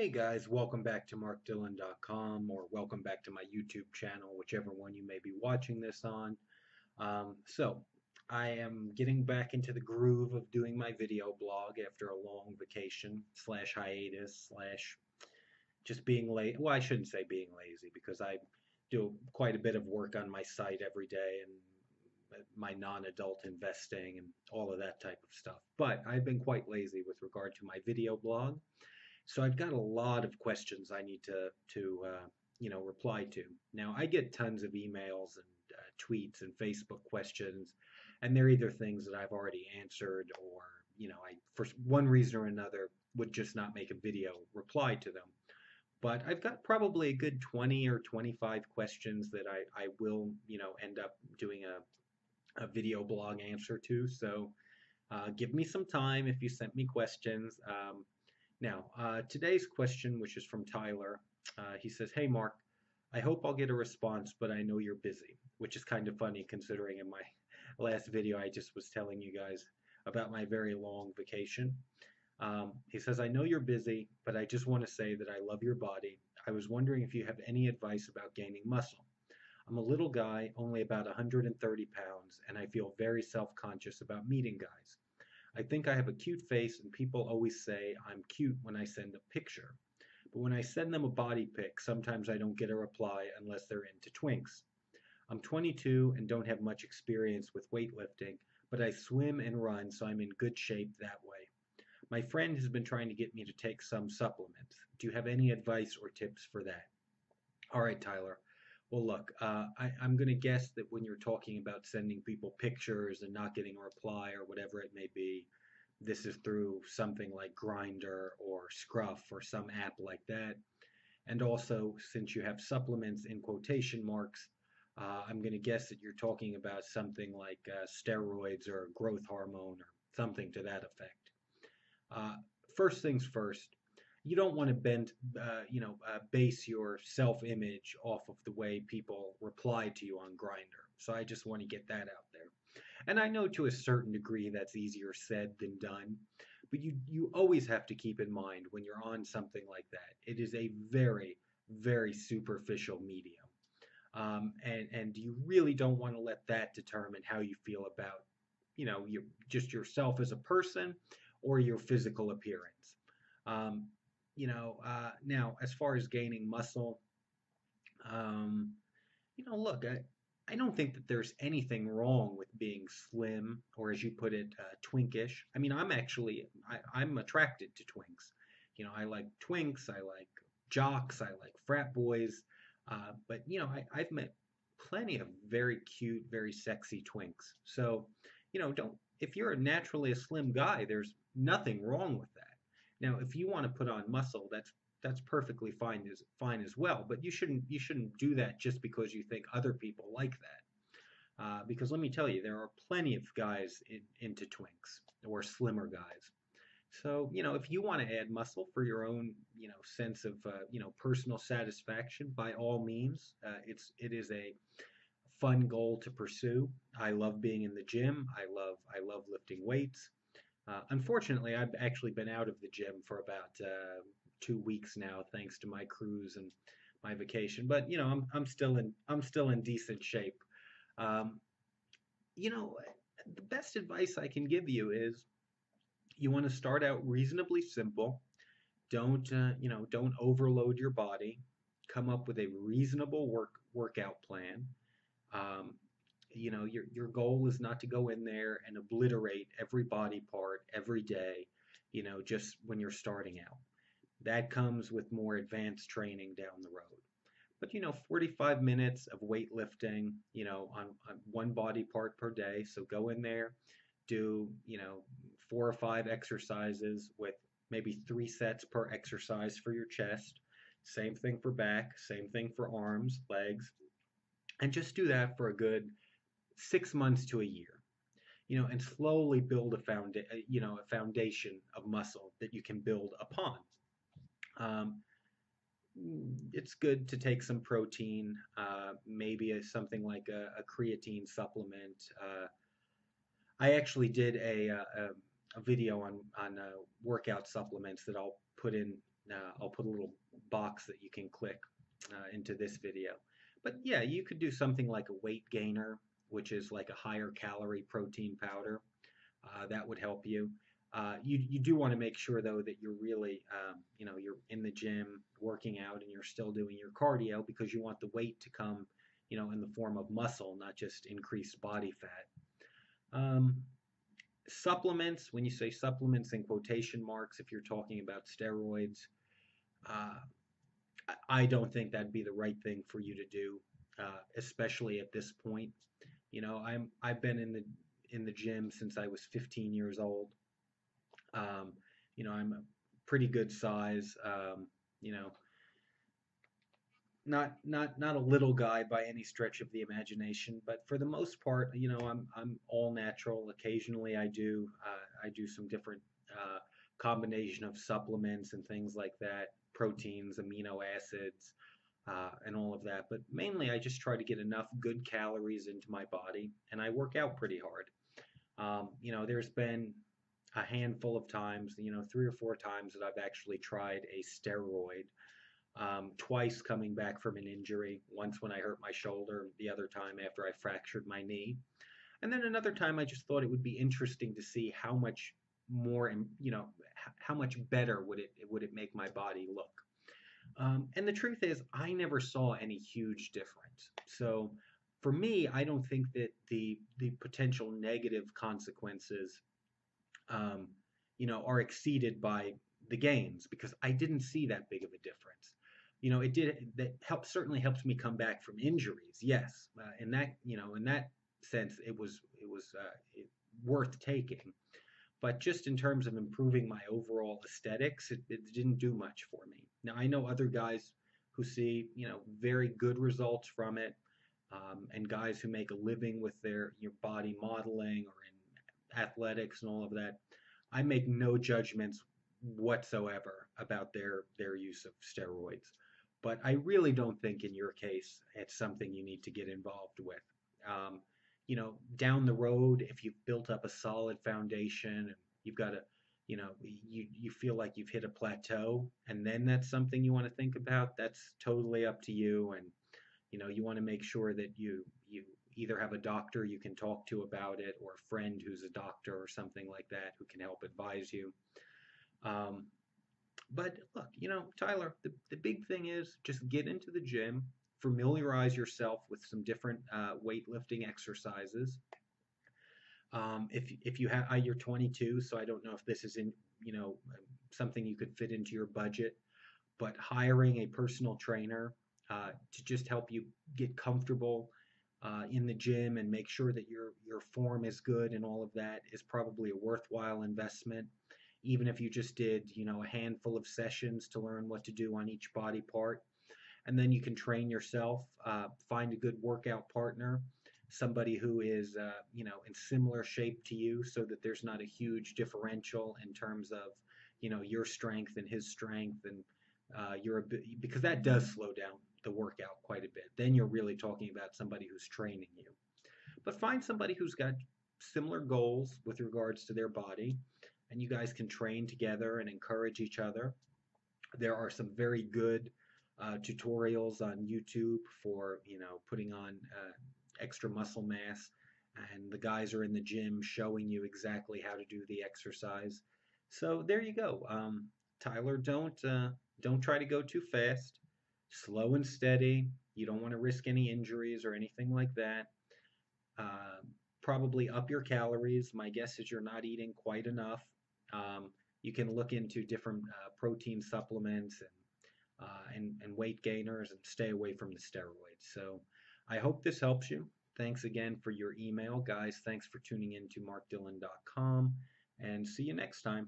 Hey guys, welcome back to markdillon.com or welcome back to my YouTube channel, whichever one you may be watching this on. So, I am getting back into the groove of doing my video blog after a long vacation slash hiatus slash just being late. Well, I shouldn't say being lazy because I do quite a bit of work on my site every day and my non-adult investing and all of that type of stuff. But I've been quite lazy with regard to my video blog. So I've got a lot of questions I need to reply to. Now I get tons of emails and tweets and Facebook questions, and they're either things that I've already answered, or I for one reason or another would just not make a video reply to them. But I've got probably a good 20 or 25 questions that I will end up doing a video blog answer to. So give me some time if you sent me questions. Today's question, which is from Tyler, he says, "Hey Mark, I hope I'll get a response, but I know you're busy," which is kind of funny considering in my last video I just was telling you guys about my very long vacation. He says, "I know you're busy, but I just want to say that I love your body. I was wondering if you have any advice about gaining muscle. I'm a little guy, only about 130 pounds, and I feel very self-conscious about meeting guys. I think I have a cute face, and people always say I'm cute when I send a picture. But when I send them a body pic, sometimes I don't get a reply unless they're into twinks. I'm 22 and don't have much experience with weightlifting, but I swim and run, so I'm in good shape that way. My friend has been trying to get me to take some supplements. Do you have any advice or tips for that?" All right, Tyler. Well, look, I'm going to guess that when you're talking about sending people pictures and not getting a reply or whatever it may be, this is through something like Grinder or Scruff or some app like that. And also, since you have supplements in quotation marks, I'm going to guess that you're talking about something like steroids or growth hormone or something to that effect. Uh, First things first, you don't want to base your self-image off of the way people reply to you on Grindr. So I just want to get that out there. And I know to a certain degree that's easier said than done, but you always have to keep in mind when you're on something like that, it is a very, very superficial medium. And you really don't want to let that determine how you feel about, just yourself as a person or your physical appearance. Um, Now, as far as gaining muscle, um, look, I don't think that there's anything wrong with being slim, or as you put it, twinkish. I mean, I'm attracted to twinks. I like twinks, I like jocks, I like frat boys. But I've met plenty of very cute, very sexy twinks. So, don't if you're naturally a slim guy, there's nothing wrong with that. Now, if you want to put on muscle, that's perfectly fine as well. But you shouldn't do that just because you think other people like that. Because let me tell you, there are plenty of guys into twinks or slimmer guys. So, if you want to add muscle for your own, sense of, personal satisfaction, by all means, it is a fun goal to pursue. I love being in the gym. I love lifting weights. Unfortunately, I've actually been out of the gym for about 2 weeks now, thanks to my cruise and my vacation. But I'm still in decent shape. Um, the best advice I can give you is you want to start out reasonably simple. Don't overload your body. Come up with a reasonable workout plan. Um, your goal is not to go in there and obliterate every body part every day, just when you're starting out. That comes with more advanced training down the road. But 45 minutes of weightlifting, on one body part per day. So go in there, do, 4 or 5 exercises with maybe 3 sets per exercise for your chest. Same thing for back, same thing for arms, legs, and just do that for a good 6 months to a year. And slowly build a foundation of muscle that you can build upon. Um, it's good to take some protein, maybe something like a creatine supplement. I actually did a video on workout supplements that I'll put in I'll put a little box that you can click into this video. But yeah, you could do something like a weight gainer, which is like a higher calorie protein powder. That would help you. You do want to make sure though that you're really you're in the gym working out and you're still doing your cardio because you want the weight to come in the form of muscle, not just increased body fat. Um, Supplements, when you say supplements in quotation marks, if you're talking about steroids, uh, I don't think that'd be the right thing for you to do, especially at this point. I've been in the gym since I was 15 years old. Um, I'm a pretty good size. You know, not a little guy by any stretch of the imagination, but for the most part, I'm all natural. Occasionally, I do some different combination of supplements and things like that, proteins, amino acids, and all of that. But mainly, I just try to get enough good calories into my body, and I work out pretty hard. There's been a handful of times, 3 or 4 times that I've actually tried a steroid. Twice coming back from an injury, once when I hurt my shoulder, the other time after I fractured my knee. And then another time I just thought it would be interesting to see how much more, how much better would it make my body look. And the truth is, I never saw any huge difference. So for me, I don't think that the potential negative consequences, um, are exceeded by the gains because I didn't see that big of a difference. It did that certainly helps me come back from injuries. Yes, in that sense, it worth taking. But just in terms of improving my overall aesthetics, it didn't do much for me. Now I know other guys who see very good results from it, and guys who make a living with their your body modeling or in athletics and all of that. I make no judgments whatsoever about their use of steroids. But I really don't think in your case it's something you need to get involved with. Down the road, if you've built up a solid foundation and you've got a, you feel like you've hit a plateau, and then that's something you want to think about, that's totally up to you. And you want to make sure that you either have a doctor you can talk to about it or a friend who's a doctor or something like that who can help advise you. Um, but look, Tyler, the big thing is just get into the gym, familiarize yourself with some different weightlifting exercises. If you have, you're 22, so I don't know if this is in, something you could fit into your budget, but hiring a personal trainer to just help you get comfortable in the gym and make sure that your form is good and all of that is probably a worthwhile investment. Even if you just did, a handful of sessions to learn what to do on each body part, and then you can train yourself. Find a good workout partner, somebody who is, in similar shape to you, so that there's not a huge differential in terms of, your strength and his strength, and because that does slow down the workout quite a bit. Then you're really talking about somebody who's training you. But find somebody who's got similar goals with regards to their body, and you guys can train together and encourage each other. There are some very good tutorials on YouTube for putting on extra muscle mass, and the guys are in the gym showing you exactly how to do the exercise. So there you go. Tyler, don't try to go too fast. Slow and steady. You don't want to risk any injuries or anything like that. Uh, Probably up your calories. My guess is you're not eating quite enough. You can look into different protein supplements and weight gainers and stay away from the steroids. So I hope this helps you. Thanks again for your email, guys. Thanks for tuning in to markdillon.com, and see you next time.